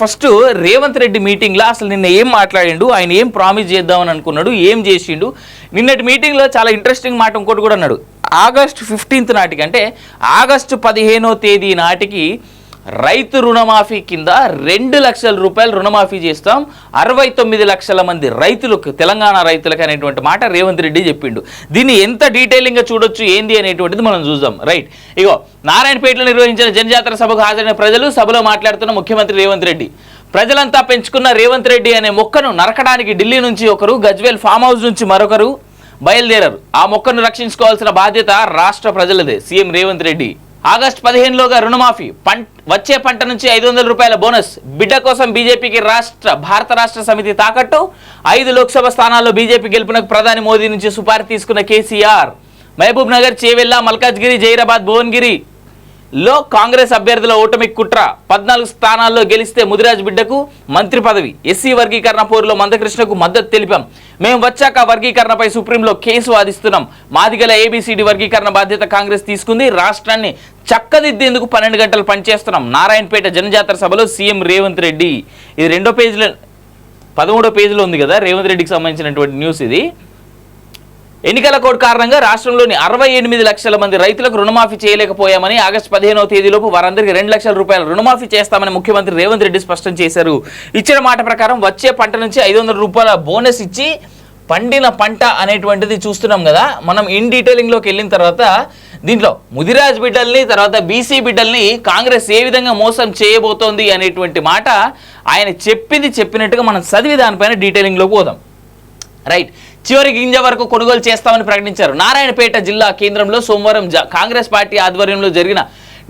First Revanth Reddy మీటింగ్లో అసలు నిన్న ఏం మాట్లాడిండు, ఆయన ఏం ప్రామిస్ చేద్దామని అనుకున్నాడు, ఏం చేసిండు. నిన్నటి మీటింగ్లో చాలా ఇంట్రెస్టింగ్ మాట ఇంకోటి కూడా అన్నాడు. ఆగస్టు 15 నాటికి, అంటే ఆగస్టు 15వ తేదీ నాటికి రైతు రుణమాఫీ కింద 2 లక్షల రూపాయలు రుణమాఫీ చేస్తాం 69 లక్షల మంది రైతులకు, తెలంగాణ రైతులకు అనేటువంటి మాట రేవంత్ రెడ్డి చెప్పిండు. దీన్ని ఎంత డీటెయిలింగ్గా చూడొచ్చు ఏంది అనేటువంటిది మనం చూద్దాం. రైట్, ఇగో నారాయణపేటలో నిర్వహించిన జనజాతర సభకు హాజరైన ప్రజలు, సభలో మాట్లాడుతున్న ముఖ్యమంత్రి రేవంత్ రెడ్డి. ప్రజలంతా పెంచుకున్న రేవంత్ రెడ్డి అనే మొక్కను నరకడానికి ఢిల్లీ నుంచి ఒకరు, గజ్వేల్ ఫామ్ హౌస్ నుంచి మరొకరు బయలుదేరారు. ఆ మొక్కను రక్షించుకోవాల్సిన బాధ్యత రాష్ట్ర ప్రజలదే. సీఎం రేవంత్ రెడ్డి ఆగస్టు 15లోగా రుణమాఫీ, వచ్చే పంట నుంచి 500 రూపాయల బోనస్, బిడ్డ కోసం బీజేపీకి భారత రాష్ట్ర సమితి తాకట్టు, 5 లోక్సభ స్థానాల్లో బీజేపీ గెలుపునకు ప్రధాని మోదీ నుంచి సుపారీ తీసుకున్న కేసీఆర్. మహబూబ్ నగర్, చేవెళ్ల, మల్కాజ్గిరి, జైరాబాద్, భువనగిరి లో కాంగ్రెస్ అభ్యర్థుల ఓటమి కుట్ర. 14 స్థానాల్లో గెలిస్తే ముదిరాజ్ బిడ్డకు మంత్రి పదవి. ఎస్సీ వర్గీకరణ పోరులో మందకృష్ణకు మద్దతు తెలిపాం. మేము వచ్చాక వర్గీకరణపై సుప్రీంలో కేసు వాదిస్తున్నాం. మాదిగల ఏబిసిడి వర్గీకరణ బాధ్యత కాంగ్రెస్ తీసుకుంది. రాష్ట్రాన్ని చక్కదిద్దేందుకు 12 గంటలు పనిచేస్తున్నాం. నారాయణపేట జనజాతర సభలో సీఎం రేవంత్ రెడ్డి. ఇది 2వ పేజీలో, 13వ పేజీలో ఉంది కదా రేవంత్ రెడ్డికి సంబంధించినటువంటి న్యూస్ ఇది. ఎన్నికల కోడ్ కారణంగా రాష్ట్రంలోని 68 లక్షల మంది రైతులకు రుణమాఫీ చేయలేకపోయామని, ఆగస్టు 15వ తేదీలోపు వారందరికీ 2 లక్షల రూపాయల రుణమాఫీ చేస్తామని ముఖ్యమంత్రి రేవంత్ రెడ్డి స్పష్టం చేశారు. ఇచ్చిన మాట ప్రకారం వచ్చే పంట నుంచి 500 రూపాయల బోనస్ ఇచ్చి పండిన పంట అనేటువంటిది చూస్తున్నాం కదా. మనం ఇన్ డీటెయిలింగ్లోకి వెళ్ళిన తర్వాత దీంట్లో ముదిరాజ్ బిడ్డల్ని, తర్వాత బీసీ బిడ్డల్ని కాంగ్రెస్ ఏ విధంగా మోసం చేయబోతోంది అనేటువంటి మాట ఆయన చెప్పినట్టుగా మనం చదివి దానిపైన డీటెయిలింగ్లోకి పోదాం. రైట్, చివరి గింజ వరకు కొనుగోలు చేస్తామని ప్రకటించారు. నారాయణపేట జిల్లా కేంద్రంలో సోమవారం కాంగ్రెస్ పార్టీ ఆధ్వర్యంలో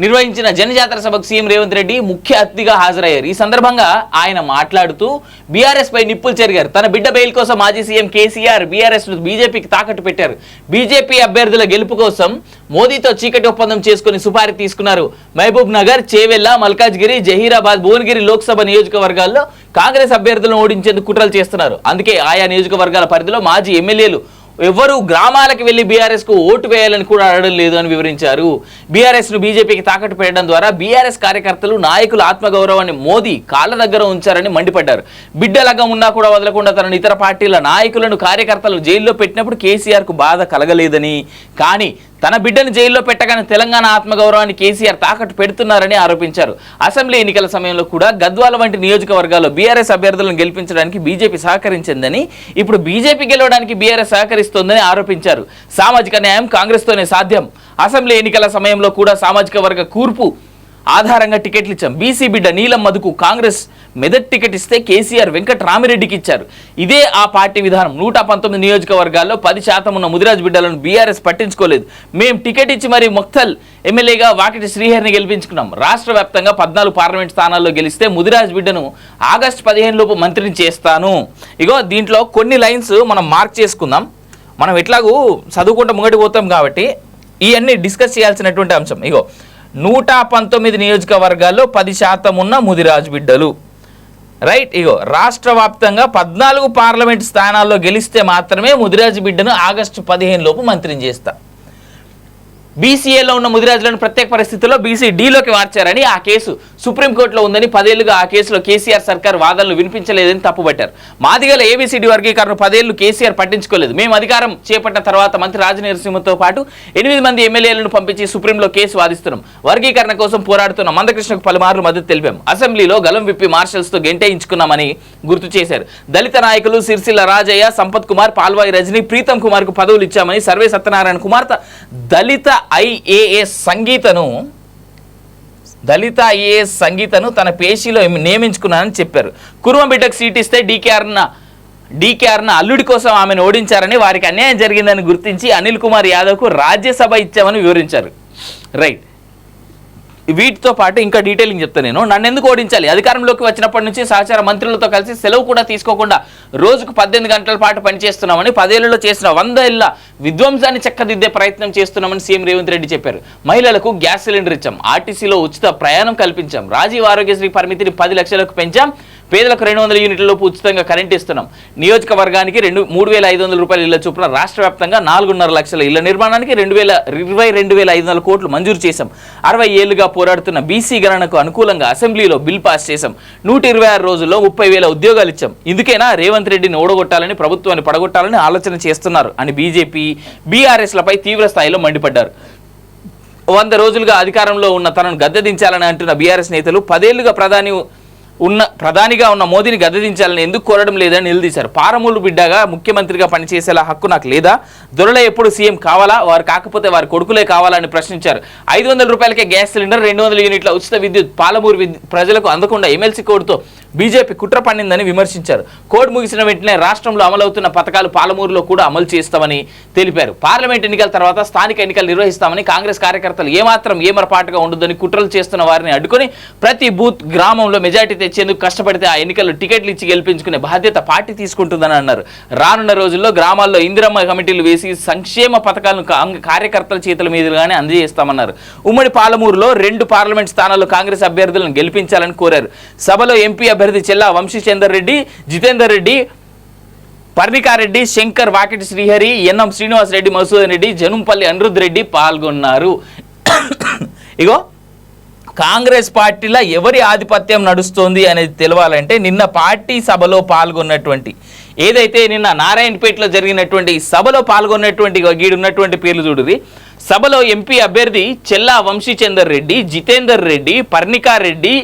నిర్వహించిన జనజాతర సభకు సీఎం రేవంత్ రెడ్డి ముఖ్య అతిథిగా హాజరయ్యారు. ఈ సందర్భంగా ఆయన మాట్లాడుతూ బీఆర్ఎస్ పై నిప్పులు చెరిగారు. తన బిడ్డ బెయిల్ కోసం మాజీ సీఎం కేసీఆర్ బీఆర్ఎస్ బీజేపీకి తాకట్టు పెట్టారు. బీజేపీ అభ్యర్థుల గెలుపు కోసం మోదీతో చీకటి ఒప్పందం చేసుకుని సుపారీ తీసుకున్నారు. మహబూబ్ నగర్, చేవెళ్ల, మల్కాజ్గిరి, జహీరాబాద్, భువనగిరి లోక్సభ నియోజకవర్గాల్లో కాంగ్రెస్ అభ్యర్థులను ఓడించేందుకు కుట్రలు చేస్తున్నారు. అందుకే ఆయా నియోజకవర్గాల పరిధిలో మాజీ ఎమ్మెల్యేలు ఎవరు గ్రామాలకు వెళ్లి బీఆర్ఎస్ కు ఓటు వేయాలని కూడా అడగడం లేదు అని వివరించారు. బీఆర్ఎస్ ను బీజేపీకి తాకట్టు పెట్టడం ద్వారా బీఆర్ఎస్ కార్యకర్తలు, నాయకుల ఆత్మగౌరవాన్ని మోదీ కాళ్ల దగ్గర ఉంచారని మండిపడ్డారు. బిడ్డలగా ఉన్నా కూడా వదలకుండా తన ఇతర పార్టీల నాయకులను, కార్యకర్తలు జైల్లో పెట్టినప్పుడు కేసీఆర్ కు బాధ కలగలేదని, కానీ తన బిడ్డను జైల్లో పెట్టగానే తెలంగాణ ఆత్మగౌరవాన్ని కేసీఆర్ తాకట్టు పెడుతున్నారని ఆరోపించారు. అసెంబ్లీ ఎన్నికల సమయంలో కూడా గద్వాల వంటి నియోజకవర్గాల్లో బీఆర్ఎస్ అభ్యర్థులను గెలిపించడానికి బీజేపీ సహకరించిందని, ఇప్పుడు బీజేపీ గెలవడానికి బీఆర్ఎస్ సహకరిస్తోందని ఆరోపించారు. సామాజిక న్యాయం కాంగ్రెస్తోనే సాధ్యం. అసెంబ్లీ ఎన్నికల సమయంలో కూడా సామాజిక వర్గ కూర్పు ఆధారంగా టికెట్లు ఇచ్చాం. బీసీ బిడ్డ నీలం మధుకు కాంగ్రెస్ మెదక్ టికెట్ ఇస్తే కేసీఆర్ వెంకటరామిరెడ్డికి ఇచ్చారు. ఇదే ఆ పార్టీ విధానం. 119 నియోజకవర్గాల్లో 10% ఉన్న ముదిరాజ్ బిడ్డలను బీఆర్ఎస్ పట్టించుకోలేదు. మేం టికెట్ ఇచ్చి మరి మొక్తల్ ఎమ్మెల్యేగా వాకిటి శ్రీహరిని గెలిపించుకున్నాం. రాష్ట్ర వ్యాప్తంగా 14 పార్లమెంట్ స్థానాల్లో గెలిస్తే ముదిరాజ్ బిడ్డను ఆగస్టు 15 లోపు మంత్రిని చేస్తాను. ఇగో దీంట్లో కొన్ని లైన్స్ మనం మార్క్ చేసుకుందాం. మనం ఎట్లాగూ చదువుకుంటూ ముంగటి పోతాం కాబట్టి ఇవన్నీ డిస్కస్ చేయాల్సినటువంటి అంశం. ఇగో 119 నియోజకవర్గాల్లో 10% ఉన్న ముదిరాజ్ బిడ్డలు. రైట్, ఇగో రాష్ట్ర వ్యాప్తంగా 14 పార్లమెంట్ స్థానాల్లో గెలిస్తే మాత్రమే ముదిరాజ్ బిడ్డను ఆగస్టు 15 లోపు మంత్రిని చేస్తా. బీసీఏలో ఉన్న ముదిరాజులను ప్రత్యేక పరిస్థితుల్లో బీసీడీలోకి మార్చారని ఆ కేసు సుప్రీంకోర్టులో ఉందని 10 ఏళ్లుగా ఆ కేసులో కేసీఆర్ సర్కార్ వాదనలు వినిపించలేదని తప్పుపట్టారు. మాదిగల ఏబీసీడీ వర్గీకరణ 10 ఏళ్లు కేసీఆర్ పట్టించుకోలేదు. మేము అధికారం చేపట్టిన తర్వాత మంత్రి రాజనరసింహతో పాటు 8 మంది ఎమ్మెల్యేలను పంపించి సుప్రీంలో కేసు వాదిస్తున్నాం. వర్గీకరణ కోసం పోరాడుతున్న మందకృష్ణకు పలుమార్లు మద్దతు తెలిపాం. అసెంబ్లీలో గలం విప్పి మార్షల్స్తో గెంటేయించుకున్నామని గుర్తు చేశారు. దళిత నాయకులు సిరిసిల్ల రాజయ్య, సంపత్ కుమార్, పాల్వాయి రజనీ, ప్రీతం కుమార్ కు పదవులు ఇచ్చామని, సర్వే సత్యనారాయణ కుమార్తె దళిత ఐఏఎస్ సంగీతను తన పేషీలో నియమించుకున్నానని చెప్పారు. కుర్మ బిడ్డకు సీట్ ఇస్తే డీకేఆర్న అల్లుడి కోసం ఆమెను ఓడించారని, వారికి అన్యాయం జరిగిందని గుర్తించి అనిల్ కుమార్ యాదవ్కు రాజ్యసభ ఇచ్చామని వివరించారు. రైట్, వీటితో పాటు ఇంకా డీటెయిలింగ్ చెప్తాను నేను. నన్ను ఎందుకు ఓడించాలి? అధికారంలోకి వచ్చినప్పటి నుంచి సహచార మంత్రులతో కలిసి సెలవు కూడా తీసుకోకుండా రోజుకు 18 గంటల పాటు పనిచేస్తున్నామని, 10 ఏళ్లలో చేసిన 100 ఏళ్ల విధ్వంసాన్ని చక్కదిద్దే ప్రయత్నం చేస్తున్నామని సీఎం రేవంత్ రెడ్డి చెప్పారు. మహిళలకు గ్యాస్ సిలిండర్ ఇచ్చాం. ఆర్టీసీలో ఉచిత ప్రయాణం కల్పించాం. రాజీవ్ ఆరోగ్యశ్రీ పరిమితిని 10 లక్షలకు పెంచాం. పేదలకు 200 యూనిట్ల లోపు ఉచితంగా కరెంట్ ఇస్తున్నాం. నియోజకవర్గానికి 3,500 రూపాయల ఇళ్ల చొప్పున రాష్ట్ర వ్యాప్తంగా 4.5 లక్షల ఇళ్ల నిర్మాణానికి 22,500 కోట్లు మంజూరు చేశాం. 60 ఏళ్లుగా పోరాడుతున్న బీసీ గణనకు అనుకూలంగా అసెంబ్లీలో బిల్ పాస్ చేశాం. 126 రోజుల్లో 30,000 ఉద్యోగాలు ఇచ్చాం. ఇందుకేనా రేవంత్ రెడ్డిని ఓడగొట్టాలని, ప్రభుత్వాన్ని పడగొట్టాలని ఆలోచన చేస్తున్నారు అని బీజేపీ బీఆర్ఎస్లపై తీవ్ర స్థాయిలో మండిపడ్డారు. 100 రోజులుగా అధికారంలో ఉన్న తనను గద్దెదించాలని అంటున్న బీఆర్ఎస్ నేతలు 10 ఏళ్లుగా ప్రధానిగా ఉన్న మోదీని గద్దెదించాలని ఎందుకు కోరడం లేదని నిలదీశారు. పారమూలు బిడ్డగా ముఖ్యమంత్రిగా పనిచేసేలా హక్కు నాకు లేదా? దొరలే ఎప్పుడు సీఎం కావాలా? వారు కాకపోతే వారి కొడుకులే కావాలని ప్రశ్నించారు. 500 రూపాయలకే గ్యాస్ సిలిండర్, 200 యూనిట్ల ఉచిత విద్యుత్ పాలమూరు ప్రజలకు అందకుండా ఎమ్మెల్సీ కోడ్తో బీజేపీ కుట్ర పన్నిందని విమర్శించారు. కోడ్ ముగిసిన వెంటనే రాష్ట్రంలో అమలవుతున్న పథకాలు పాలమూరులో కూడా అమలు చేస్తామని తెలిపారు. పార్లమెంట్ ఎన్నికల తర్వాత స్థానిక ఎన్నికలు నిర్వహిస్తామని కాంగ్రెస్ కార్యకర్తలు ఏమాత్రం ఏమరపాటుగా ఉండదని కుట్రలు చేస్తున్న వారిని అడ్డుకొని ప్రతి బూత్ గ్రామంలో మెజార్టీ తెచ్చేందుకు కష్టపడితే ఆ ఎన్నికల్లో టికెట్లు ఇచ్చి గెలిపించుకునే బాధ్యత పార్టీ తీసుకుంటుందని అన్నారు. రానున్న రోజుల్లో గ్రామాల్లో ఇందిరమ్మ కమిటీలు వేసి సంక్షేమ పథకాలను కార్యకర్తల చేతుల మీదుగానే అందజేస్తామన్నారు. ఉమ్మడి పాలమూరులో 2 పార్లమెంట్ స్థానాల్లో కాంగ్రెస్ అభ్యర్థులను గెలిపించాలని కోరారు. సభలో ఎంపీ అభ్యర్థి చెల్లా వంశీచందర్ రెడ్డి, జితేందర్ రెడ్డి, పర్ణికారెడ్డి, శంకర్, వాకిటి శ్రీహరి, ఎన్ఎం శ్రీనివాస్ రెడ్డి, మసూదన్ రెడ్డి, జనుంపల్లి అనిరుద్ రెడ్డి పాల్గొన్నారు. ఇగో కాంగ్రెస్ పార్టీలో ఎవరి ఆధిపత్యం నడుస్తోంది అనేది తెలవాలంటే నిన్న పార్టీ సభలో పాల్గొన్నటువంటి ఏదైతే నిన్న నారాయణపేటలో జరిగినటువంటి సభలో పాల్గొన్నటువంటి గీడున్నటువంటి పేర్లు చూడుది. సభలో ఎంపీ అభ్యర్థి చెల్లా వంశీచందర్ రెడ్డి, జితేందర్ రెడ్డి, పర్ణికారెడ్డి,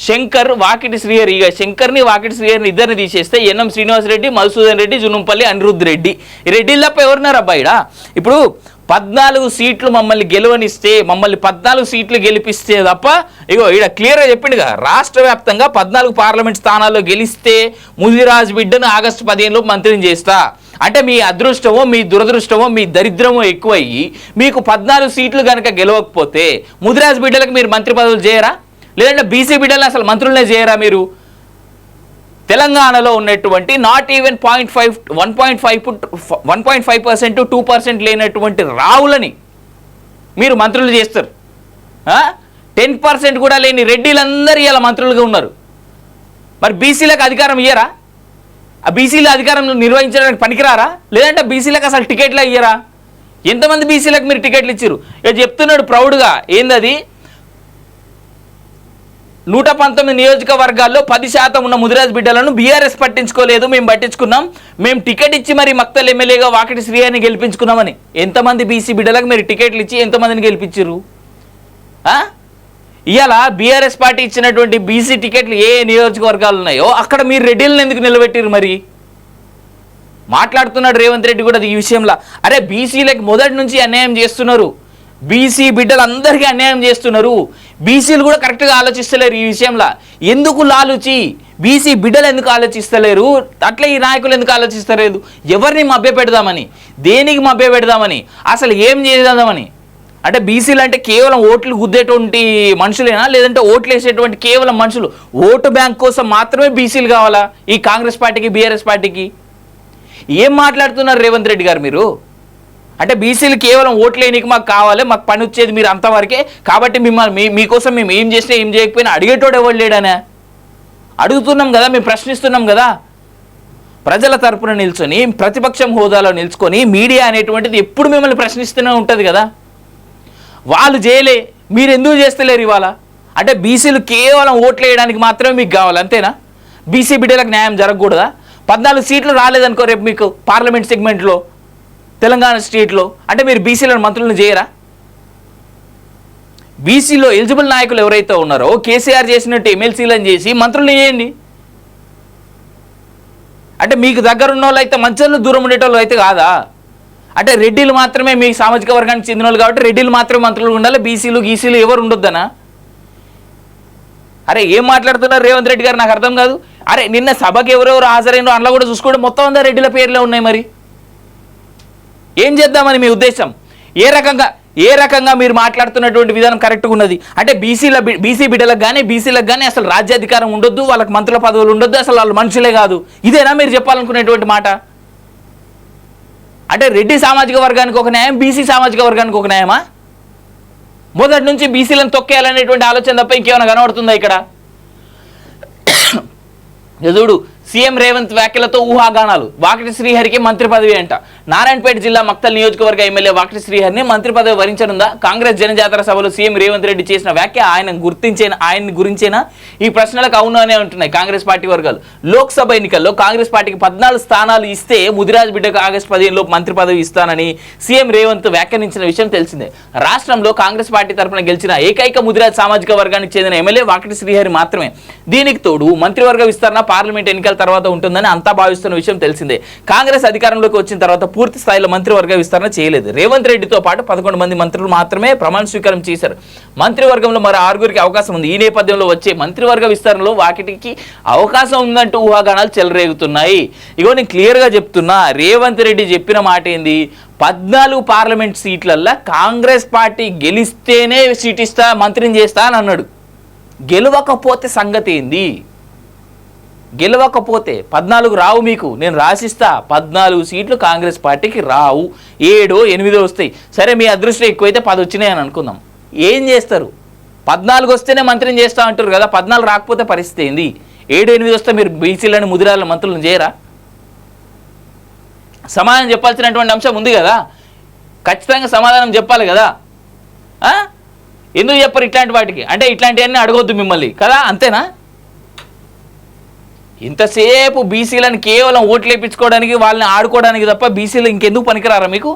శంకర్, వాకిటి శ్రీహరి. ఇక శంకర్ని వాకిటి శ్రీహరిని ఇద్దరిని తీసేస్తే ఎన్ఎం శ్రీనివాస్ రెడ్డి, మధుసూదన్ రెడ్డి, జునుంపల్లి అనిరుద్ రెడ్డి. ఈ రెడ్డిలు తప్ప ఎవరున్నారు అబ్బాయిడా? ఇప్పుడు 14 సీట్లు మమ్మల్ని గెలవనిస్తే, మమ్మల్ని 14 సీట్లు గెలిపిస్తే తప్ప, ఇగో ఇక్కడ క్లియర్గా చెప్పిండుగా, రాష్ట్ర వ్యాప్తంగా 14 పార్లమెంట్ స్థానాల్లో గెలిస్తే ముదిరాజ్ బిడ్డను ఆగస్టు 15 మంత్రిని చేస్తా అంటే మీ అదృష్టమో మీ దురదృష్టమో మీ దరిద్రమో ఎక్కువయ్యి మీకు 14 సీట్లు కనుక గెలవకపోతే ముదిరాజ్ బిడ్డలకు మీరు మంత్రి పదవులు చేయరా? లేదంటే బీసీ బిడ్డలను అసలు మంత్రులనే చేయరా? మీరు తెలంగాణలో ఉన్నటువంటి నాట్ ఈవెన్ 1.5% 2% లేనటువంటి రావులని మీరు మంత్రులు చేస్తారు. 10% కూడా లేని రెడ్డిలందరూ ఇలా మంత్రులుగా ఉన్నారు. మరి బీసీలకు అధికారం ఇయ్యరా? ఆ బీసీల అధికారం నిర్వహించడానికి పనికిరారా? లేదంటే బీసీలకు అసలు టికెట్లు ఇయ్యరా? ఎంతమంది బీసీలకు మీరు టికెట్లు ఇచ్చారు? ఇక చెప్తున్నాడు ప్రౌడ్గా, ఏందది 119 నియోజకవర్గాల్లో 10% ఉన్న ముదిరాజ్ బిడ్డలను బీఆర్ఎస్ పట్టించుకోలేదు, మేము పట్టించుకున్నాం, మేము టికెట్ ఇచ్చి మరి మక్తల్ ఎమ్మెల్యేగా వాకిటి శ్రీహరిని గెలిపించుకున్నామని. ఎంతమంది బీసీ బిడ్డలకు మీరు టికెట్లు ఇచ్చి ఎంతమందిని గెలిపించారు? ఇవాళ బీఆర్ఎస్ పార్టీ ఇచ్చినటువంటి బీసీ టికెట్లు ఏ నియోజకవర్గాలు ఉన్నాయో అక్కడ మీరు రెడ్డిలను ఎందుకు నిలబెట్టారు? మరి మాట్లాడుతున్నాడు రేవంత్ రెడ్డి కూడా ఈ విషయంలో. అరే బీసీలకు మొదటి నుంచి అన్యాయం చేస్తున్నారు, బీసీ బిడ్డలందరికీ అన్యాయం చేస్తున్నారు, బీసీలు కూడా కరెక్ట్గా ఆలోచిస్తలేరు ఈ విషయంలో. ఎందుకు లాలుచి? బీసీ బిడ్డలు ఎందుకు ఆలోచిస్తలేరు? అట్లా ఈ నాయకులు ఎందుకు ఆలోచిస్తలేదు? ఎవరిని మభ్యపెడదామని, దేనికి మభ్యపెడదామని, అసలు ఏం చేద్దామని? అంటే బీసీలు అంటే కేవలం ఓట్లు గుద్దేటువంటి మనుషులేనా? లేదంటే ఓట్లు వేసేటువంటి కేవలం మనుషులు? ఓటు బ్యాంక్ కోసం మాత్రమే బీసీలు కావాలా ఈ కాంగ్రెస్ పార్టీకి, బీఆర్ఎస్ పార్టీకి? ఏం మాట్లాడుతున్నారు రేవంత్ రెడ్డి గారు మీరు? అంటే బీసీలు కేవలం ఓట్లు వేయడానికి మాకు కావాలి, మాకు పని వచ్చేది మీరు అంతవరకే, కాబట్టి మిమ్మల్ని మీకోసం మేము ఏం చేసినా ఏం చేయకపోయినా అడిగేటోడు ఎవరు లేడనే అడుగుతున్నాం కదా, మేము ప్రశ్నిస్తున్నాం కదా. ప్రజల తరపున నిల్చొని ప్రతిపక్షం హోదాలో నిల్చుకొని మీడియా అనేటువంటిది ఎప్పుడు మిమ్మల్ని ప్రశ్నిస్తూనే ఉంటుంది కదా. వాళ్ళు చేయలే, మీరు ఎందుకు చేస్తలేరు ఇవాళ? అంటే బీసీలు కేవలం ఓట్లు వేయడానికి మాత్రమే మీకు కావాలి, అంతేనా? బీసీ బిడ్డలకు న్యాయం జరగకూడదా? 14 సీట్లు రాలేదనుకో రేపు మీకు పార్లమెంట్ సెగ్మెంట్లో తెలంగాణ స్టేట్లో, అంటే మీరు బీసీలను మంత్రులను చేయరా? బీసీలో ఎలిజిబుల్ నాయకులు ఎవరైతే ఉన్నారో కేసీఆర్ చేసినట్టు ఎమ్మెల్సీలను చేసి మంత్రులు చేయండి. అంటే మీకు దగ్గర ఉన్న వాళ్ళు అయితే మంచోళ్ళు, దూరం ఉండేటోళ్ళు అయితే కాదా? అంటే రెడ్డిలు మాత్రమే మీ సామాజిక వర్గానికి చెందిన వాళ్ళు కాబట్టి రెడ్డిలు మాత్రమే మంత్రులు ఉండాలి, బీసీలు గీసీలు ఎవరు ఉండొద్దనా? అరే ఏం మాట్లాడుతున్నారు రేవంత్ రెడ్డి గారు? నాకు అర్థం కాదు. అరే నిన్న సభకి ఎవరెవరు హాజరైనో అందులో కూడా చూసుకోండి, మొత్తం అంతా రెడ్డిల పేర్లే ఉన్నాయి. మరి ఏం చేద్దామని మీ ఉద్దేశం? ఏ రకంగా మీరు మాట్లాడుతున్నటువంటి విధానం కరెక్ట్గా ఉన్నది? అంటే బీసీ బిడ్డలకు కానీ బీసీలకు కానీ అసలు రాజ్యాధికారం ఉండొద్దు, వాళ్ళకి మంత్రుల పదవులు ఉండొద్దు, అసలు వాళ్ళు మనుషులే కాదు, ఇదేనా మీరు చెప్పాలనుకునేటువంటి మాట? అంటే రెడ్డి సామాజిక వర్గానికి ఒక న్యాయం, బీసీ సామాజిక వర్గానికి ఒక న్యాయమా? మొదటి నుంచి బీసీలను తొక్కేయాలనేటువంటి ఆలోచన తప్ప ఇంకేమైనా కనబడుతుందా ఇక్కడ? చూడు సీఎం రేవంత్ వ్యాఖ్యలతో ఊహాగానాలు. వాకిటి శ్రీహరికి మంత్రి పదవి అంట. నారాయణపేట జిల్లా మక్తల్ నియోజకవర్గ ఎమ్మెల్యే వాకిటి శ్రీహరిని మంత్రి పదవి వరించనుందా? కాంగ్రెస్ జనజాతర సభలో సీఎం రేవంత్ రెడ్డి చేసిన వ్యాఖ్య ఆయన్ని గురించేనా? ఈ ప్రశ్నలకు అవుననే ఉంటున్నాయి కాంగ్రెస్ పార్టీ వర్గాలు. లోక్సభ ఎన్నికల్లో కాంగ్రెస్ పార్టీకి 14 స్థానాలు ఇస్తే ముదిరాజ్ బిడ్డకు ఆగస్టు 15 మంత్రి పదవి ఇస్తానని సీఎం రేవంత్ వ్యాఖ్యానించిన విషయం తెలిసిందే. రాష్ట్రంలో కాంగ్రెస్ పార్టీ తరఫున గెలిచిన ఏకైక ముదిరాజ్ సామాజిక వర్గానికి చెందిన ఎమ్మెల్యే వాకిటి శ్రీహరి మాత్రమే. దీనికి తోడు మంత్రివర్గ విస్తరణ పార్లమెంట్ ఎన్నికల తర్వాత ఉంటుందని అంతా భావిస్తున్న విషయం తెలిసిందే. కాంగ్రెస్ అధికారంలోకి వచ్చిన తర్వాత పూర్తి స్థాయిలో మంత్రివర్గ విస్తరణ చేయలేదు. రేవంత్ రెడ్డితో పాటు 11 మంది మంత్రులు మాత్రమే ప్రమాణ స్వీకారం చేశారు. మంత్రివర్గంలో మరో 6గురికి అవకాశం ఉంది. ఈ నేపథ్యంలో వచ్చే మంత్రివర్గ విస్తరణలో వాకిటికి అవకాశం ఉందంటూ ఊహాగానాలు చెలరేగుతున్నాయి. ఇగో నేను క్లియర్గా చెప్తున్నా, రేవంత్ రెడ్డి చెప్పిన మాట ఏంది? 14 పార్లమెంట్ సీట్లల్లో కాంగ్రెస్ పార్టీ గెలిస్తేనే సీట్ ఇస్తా, మంత్రిని చేస్తా అని అన్నాడు. గెలవకపోతే సంగతి ఏంది? గెలవకపోతే 14 రావు, మీకు నేను రాసిస్తా. 14 సీట్లు కాంగ్రెస్ పార్టీకి రావు, 7, 8 వస్తాయి. సరే మీ అదృష్టం ఎక్కువైతే 10 వచ్చినాయి అని అనుకుందాం. ఏం చేస్తారు? 14 వస్తేనే మంత్రిని చేస్తా అంటారు కదా, 14 రాకపోతే పరిస్థితి ఏంది? 7, 8 వస్తే మీరు బీసీలను ముదిరాల మంత్రులను చేయరా? సమాధానం చెప్పాల్సినటువంటి అంశం ఉంది కదా, ఖచ్చితంగా సమాధానం చెప్పాలి కదా. ఎందుకు చెప్పరు ఇట్లాంటి వాటికి? అంటే ఇట్లాంటివన్నీ అడగొద్దు మిమ్మల్ని కదా, అంతేనా? ఇంతసేపు బీసీలను కేవలం ఓట్లు వేయించుకోవడానికి, వాళ్ళని ఆడుకోవడానికి తప్ప బీసీలు ఇంకెందుకు పనికిరారా మీకు?